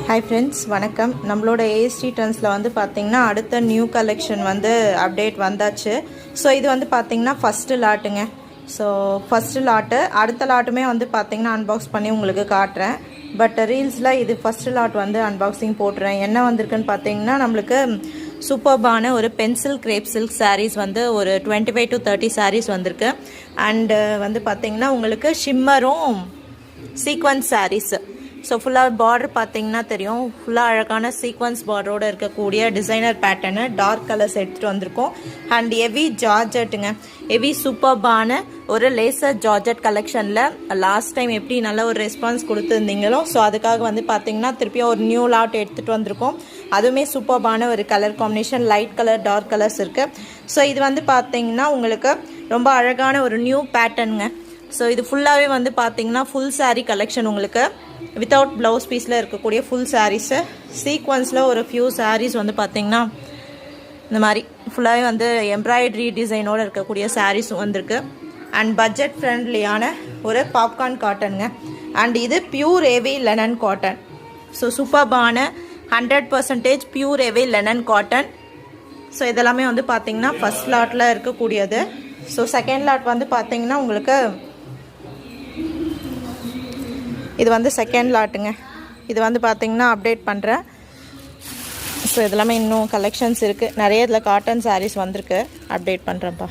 Hi friends, வணக்கம். நம்மளோட AST Trends-ல வந்து பாத்தீங்கன்னா அடுத்த நியூ கலெக்ஷன் வந்து அப்டேட் வந்தாச்சு. சோ இது வந்து பாத்தீங்கன்னா ஃபர்ஸ்ட் லாட்டுங்க. சோ ஃபர்ஸ்ட் லாட் அடுத்த லாட்டுமே வந்து பாத்தீங்கன்னா அன்பாக்ஸ் பண்ணி உங்களுக்கு காட்றேன். பட் ரீல்ஸ்ல இது ஃபர்ஸ்ட் லாட் வந்து அன்பாக்சிங் போட்றேன். என்ன வந்திருக்குன்னு பாத்தீங்கன்னா நமக்கு சூப்பர்பான ஒரு பென்சில் கிரேப் சில்க் sarees வந்து ஒரு 25 to 30 sarees வந்திருக்கு. அண்ட் வந்து பாத்தீங்கன்னா உங்களுக்கு ஷிம்மரும் சீக்வென்ஸ் sarees. ஸோ ஃபுல்லாக பார்டர் பார்த்தீங்கன்னா தெரியும், ஃபுல்லாக அழகான சீக்வன்ஸ் பார்டரோடு இருக்கக்கூடிய டிசைனர் பேட்டர்னு டார்க் கலர்ஸ் எடுத்துகிட்டு வந்திருக்கோம். அண்ட் ஹெவி ஜார்ஜெட்டுங்க, ஹெவி சூப்பர்பான ஒரு லேசர் ஜார்ஜெட் கலெக்ஷனில் லாஸ்ட் டைம் எப்படி நல்ல ஒரு ரெஸ்பான்ஸ் கொடுத்துருந்தீங்களோ ஸோ அதுக்காக வந்து பார்த்தீங்கன்னா திருப்பியும் ஒரு நியூ லாட் எடுத்துகிட்டு வந்திருக்கோம். அதுவுமே சூப்பர்பான ஒரு colour combination, light colour dark colours இருக்குது. ஸோ இது வந்து பார்த்தீங்கன்னா உங்களுக்கு ரொம்ப அழகான ஒரு நியூ பேட்டர்னுங்க. ஸோ இது ஃபுல்லாகவே வந்து பார்த்தீங்கன்னா ஃபுல் சாரீ கலெக்ஷன், உங்களுக்கு வித்தவுட் ப்ளவுஸ் பீஸில் இருக்கக்கூடிய ஃபுல் சாரீஸு. சீக்வன்ஸில் ஒரு ஃபியூ சாரீஸ் வந்து பார்த்தீங்கன்னா இந்த மாதிரி ஃபுல்லாகவே வந்து எம்ப்ராய்டரி டிசைனோடு இருக்கக்கூடிய சாரீஸும் வந்திருக்கு. அண்ட் பட்ஜெட் ஃப்ரெண்ட்லியான ஒரு பாப்கார்ன் காட்டனுங்க. அண்ட் இது pure heavy linen cotton. So சூப்பர்பான 100% pure heavy linen cotton. So இதெல்லாமே வந்து பார்த்தீங்கன்னா ஃபர்ஸ்ட் லாட்டில் இருக்கக்கூடியது. ஸோ செகண்ட் லாட் வந்து பார்த்தீங்கன்னா உங்களுக்கு இது வந்து செகண்ட் லாட்டுங்க. இது வந்து பார்த்தீங்கன்னா அப்டேட் பண்ணுறேன். ஸோ இதெல்லாமே இன்னும் கலெக்ஷன்ஸ் இருக்குது, நிறைய இதில் காட்டன் சாரீஸ் வந்திருக்கு, அப்டேட் பண்ணுறேன்ப்பா.